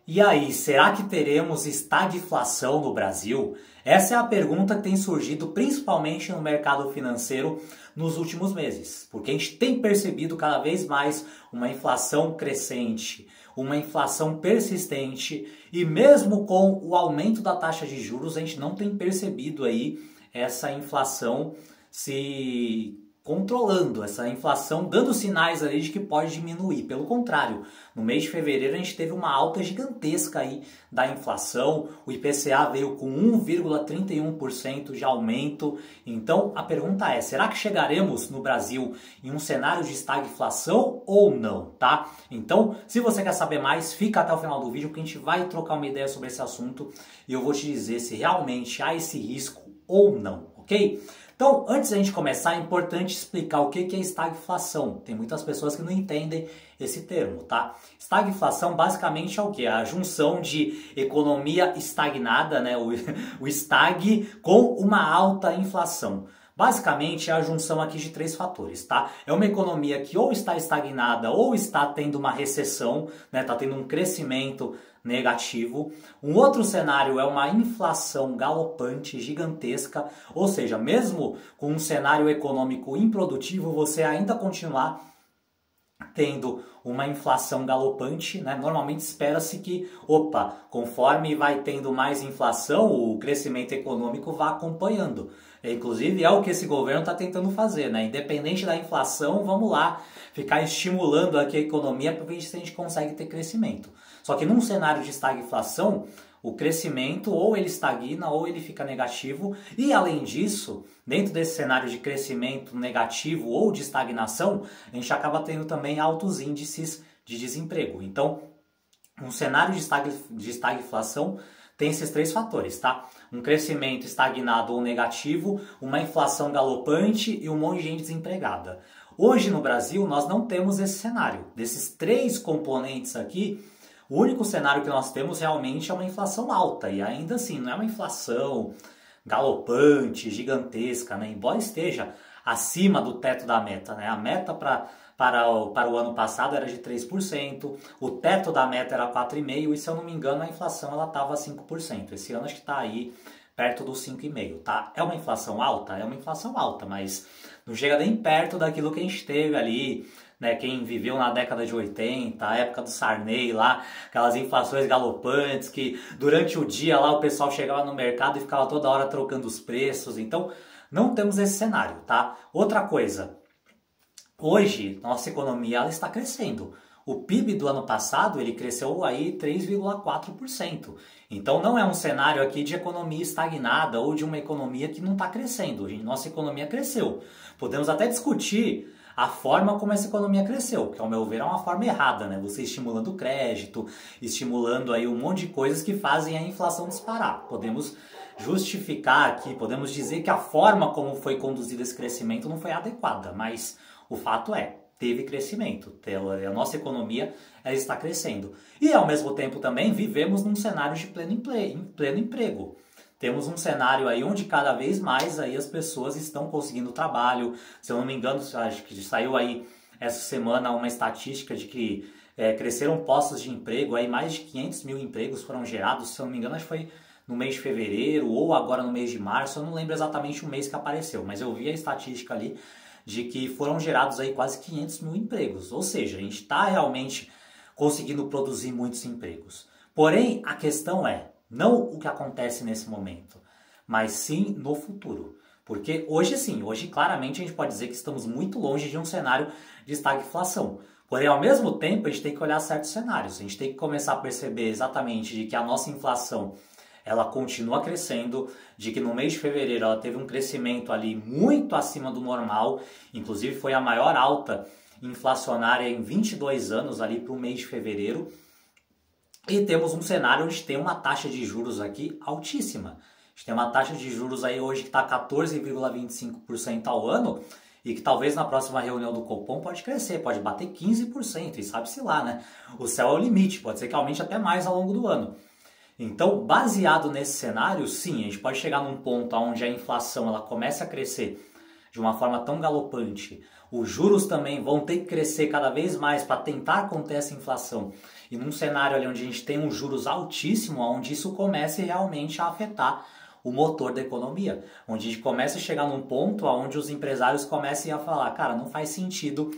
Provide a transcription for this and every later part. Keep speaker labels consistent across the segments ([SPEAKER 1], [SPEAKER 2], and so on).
[SPEAKER 1] E aí, será que teremos estagflação no Brasil? Essa é a pergunta que tem surgido principalmente no mercado financeiro nos últimos meses, porque a gente tem percebido cada vez mais uma inflação crescente, uma inflação persistente e mesmo com o aumento da taxa de juros, a gente não tem percebido aí essa inflação se controlando, essa inflação dando sinais ali de que pode diminuir. Pelo contrário, no mês de fevereiro a gente teve uma alta gigantesca aí da inflação, o IPCA veio com 1,31% de aumento. Então a pergunta é, será que chegaremos no Brasil em um cenário de estagflação ou não, tá? Então, se você quer saber mais, fica até o final do vídeo que a gente vai trocar uma ideia sobre esse assunto e eu vou te dizer se realmente há esse risco ou não, ok? Então, antes da gente começar, é importante explicar o que é estagflação. Tem muitas pessoas que não entendem esse termo, tá? Estagflação basicamente é o quê? A junção de economia estagnada, né? O estag com uma alta inflação. Basicamente é a junção aqui de três fatores, tá? É uma economia que ou está estagnada ou está tendo uma recessão, né? Está tendo um crescimento negativo. Um outro cenário é uma inflação galopante, gigantesca, ou seja, mesmo com um cenário econômico improdutivo, você ainda continuar tendo uma inflação galopante, né? Normalmente espera-se que, conforme vai tendo mais inflação, o crescimento econômico vá acompanhando. Inclusive é o que esse governo está tentando fazer, né? Independente da inflação, vamos lá, ficar estimulando aqui a economia para ver se a gente consegue ter crescimento. Só que num cenário de estagflação, o crescimento ou ele estagna ou ele fica negativo. E além disso, dentro desse cenário de crescimento negativo ou de estagnação, a gente acaba tendo também altos índices de desemprego. Então, um cenário de estagflação tem esses três fatores, tá? Um crescimento estagnado ou negativo, uma inflação galopante e um monte de gente desempregada. Hoje no Brasil nós não temos esse cenário. Desses três componentes aqui, o único cenário que nós temos realmente é uma inflação alta. E ainda assim, não é uma inflação galopante, gigantesca, né? Embora esteja acima do teto da meta, né? A meta para o ano passado era de 3%, o teto da meta era 4,5% e se eu não me engano a inflação ela estava 5%. Esse ano acho que está aí perto dos 5,5%, tá? É uma inflação alta? É uma inflação alta, mas não chega nem perto daquilo que a gente teve ali, né? Quem viveu na década de 80, a época do Sarney lá, aquelas inflações galopantes que durante o dia lá o pessoal chegava no mercado e ficava toda hora trocando os preços. Então, não temos esse cenário, tá? Outra coisa, hoje nossa economia ela está crescendo. O PIB do ano passado ele cresceu aí 3,4%. Então não é um cenário aqui de economia estagnada ou de uma economia que não está crescendo. Nossa economia cresceu. Podemos até discutir a forma como essa economia cresceu, que ao meu ver é uma forma errada, né? Você estimulando o crédito, estimulando aí um monte de coisas que fazem a inflação disparar. Podemos justificar aqui, podemos dizer que a forma como foi conduzido esse crescimento não foi adequada, mas o fato é, teve crescimento, a nossa economia ela está crescendo. E ao mesmo tempo também vivemos num cenário de pleno emprego. Temos um cenário aí onde cada vez mais aí as pessoas estão conseguindo trabalho. Se eu não me engano, acho que saiu aí essa semana uma estatística de que cresceram postos de emprego, aí mais de 500 mil empregos foram gerados, se eu não me engano, acho que foi no mês de fevereiro ou agora no mês de março, eu não lembro exatamente o mês que apareceu, mas eu vi a estatística ali de que foram gerados aí quase 500 mil empregos, ou seja, a gente está realmente conseguindo produzir muitos empregos. Porém, a questão é, não o que acontece nesse momento, mas sim no futuro. Porque hoje sim, hoje claramente a gente pode dizer que estamos muito longe de um cenário de estagflação. Porém, ao mesmo tempo, a gente tem que olhar certos cenários. A gente tem que começar a perceber exatamente de que a nossa inflação ela continua crescendo, de que no mês de fevereiro ela teve um crescimento ali muito acima do normal, inclusive foi a maior alta inflacionária em 22 anos ali para o mês de fevereiro. E temos um cenário onde tem uma taxa de juros aqui altíssima. A gente tem uma taxa de juros aí hoje que está 14,25% ao ano e que talvez na próxima reunião do Copom pode crescer, pode bater 15% e sabe-se lá, né? O céu é o limite, pode ser que aumente até mais ao longo do ano. Então, baseado nesse cenário, sim, a gente pode chegar num ponto onde a inflação ela começa a crescer de uma forma tão galopante, os juros também vão ter que crescer cada vez mais para tentar conter essa inflação. E num cenário ali onde a gente tem um juros altíssimo, onde isso comece realmente a afetar o motor da economia. Onde a gente começa a chegar num ponto onde os empresários comecem a falar, cara, não faz sentido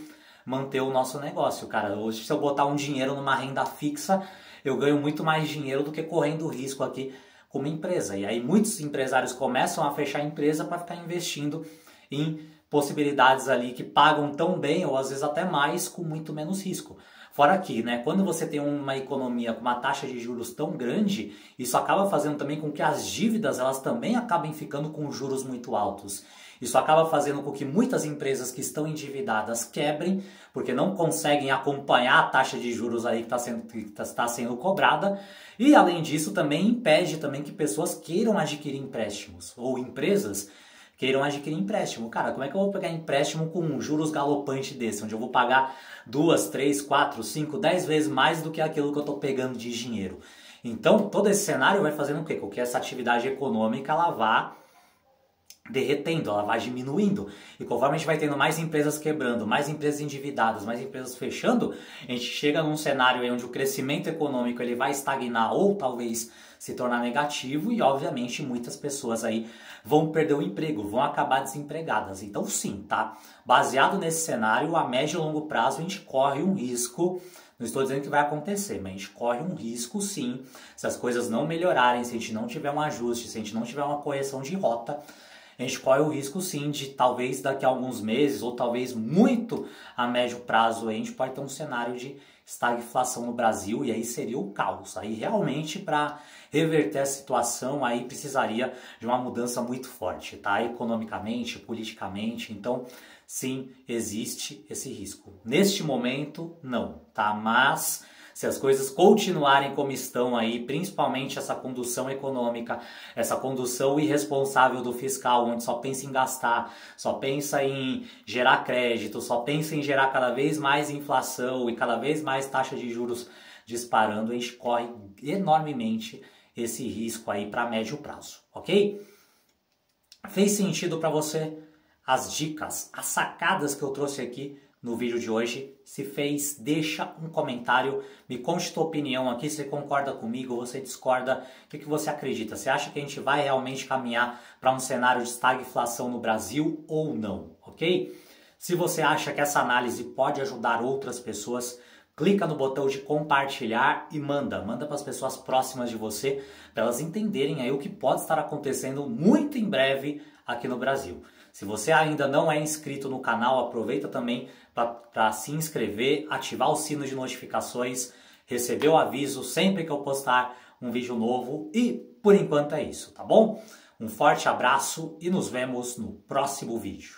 [SPEAKER 1] manter o nosso negócio, cara. Hoje, se eu botar um dinheiro numa renda fixa, eu ganho muito mais dinheiro do que correndo risco aqui como empresa. E aí muitos empresários começam a fechar a empresa para ficar investindo em possibilidades ali que pagam tão bem ou às vezes até mais com muito menos risco. Fora que, né, quando você tem uma economia com uma taxa de juros tão grande, isso acaba fazendo também com que as dívidas elas também acabem ficando com juros muito altos. Isso acaba fazendo com que muitas empresas que estão endividadas quebrem, porque não conseguem acompanhar a taxa de juros aí que está sendo cobrada. E além disso também impede também que pessoas queiram adquirir empréstimos, ou empresas queiram adquirir empréstimo. Cara, como é que eu vou pegar empréstimo com um juros galopante desse, onde eu vou pagar 2, 3, 4, 5, 10 vezes mais do que aquilo que eu estou pegando de dinheiro? Então, todo esse cenário vai fazendo o quê? Com que essa atividade econômica ela vá derretendo, ela vai diminuindo. E conforme a gente vai tendo mais empresas quebrando, mais empresas endividadas, mais empresas fechando, a gente chega num cenário onde o crescimento econômico ele vai estagnar ou talvez se tornar negativo e, obviamente, muitas pessoas aí vão perder o emprego, vão acabar desempregadas. Então, sim, tá? Baseado nesse cenário, a médio e longo prazo a gente corre um risco. Não estou dizendo que vai acontecer, mas a gente corre um risco sim, se as coisas não melhorarem, se a gente não tiver um ajuste, se a gente não tiver uma correção de rota, a gente corre o risco sim de talvez daqui a alguns meses ou talvez muito a médio prazo a gente pode ter um cenário de estagflação no Brasil e aí seria o caos. Aí realmente para reverter a situação aí precisaria de uma mudança muito forte, tá? Economicamente, politicamente, então sim, existe esse risco. Neste momento, não, tá? Mas se as coisas continuarem como estão aí, principalmente essa condução econômica, essa condução irresponsável do fiscal, onde só pensa em gastar, só pensa em gerar crédito, só pensa em gerar cada vez mais inflação e cada vez mais taxa de juros disparando, a gente corre enormemente esse risco aí para médio prazo, ok? Fez sentido para você as dicas, as sacadas que eu trouxe aqui no vídeo de hoje? Se fez, deixa um comentário, me conte tua opinião aqui, você concorda comigo, você discorda, o que você acredita? Você acha que a gente vai realmente caminhar para um cenário de estagflação no Brasil ou não, ok? Se você acha que essa análise pode ajudar outras pessoas, clica no botão de compartilhar e manda para as pessoas próximas de você, para elas entenderem aí o que pode estar acontecendo muito em breve aqui no Brasil. Se você ainda não é inscrito no canal, aproveita também para se inscrever, ativar o sino de notificações, receber o aviso sempre que eu postar um vídeo novo e por enquanto é isso, tá bom? Um forte abraço e nos vemos no próximo vídeo.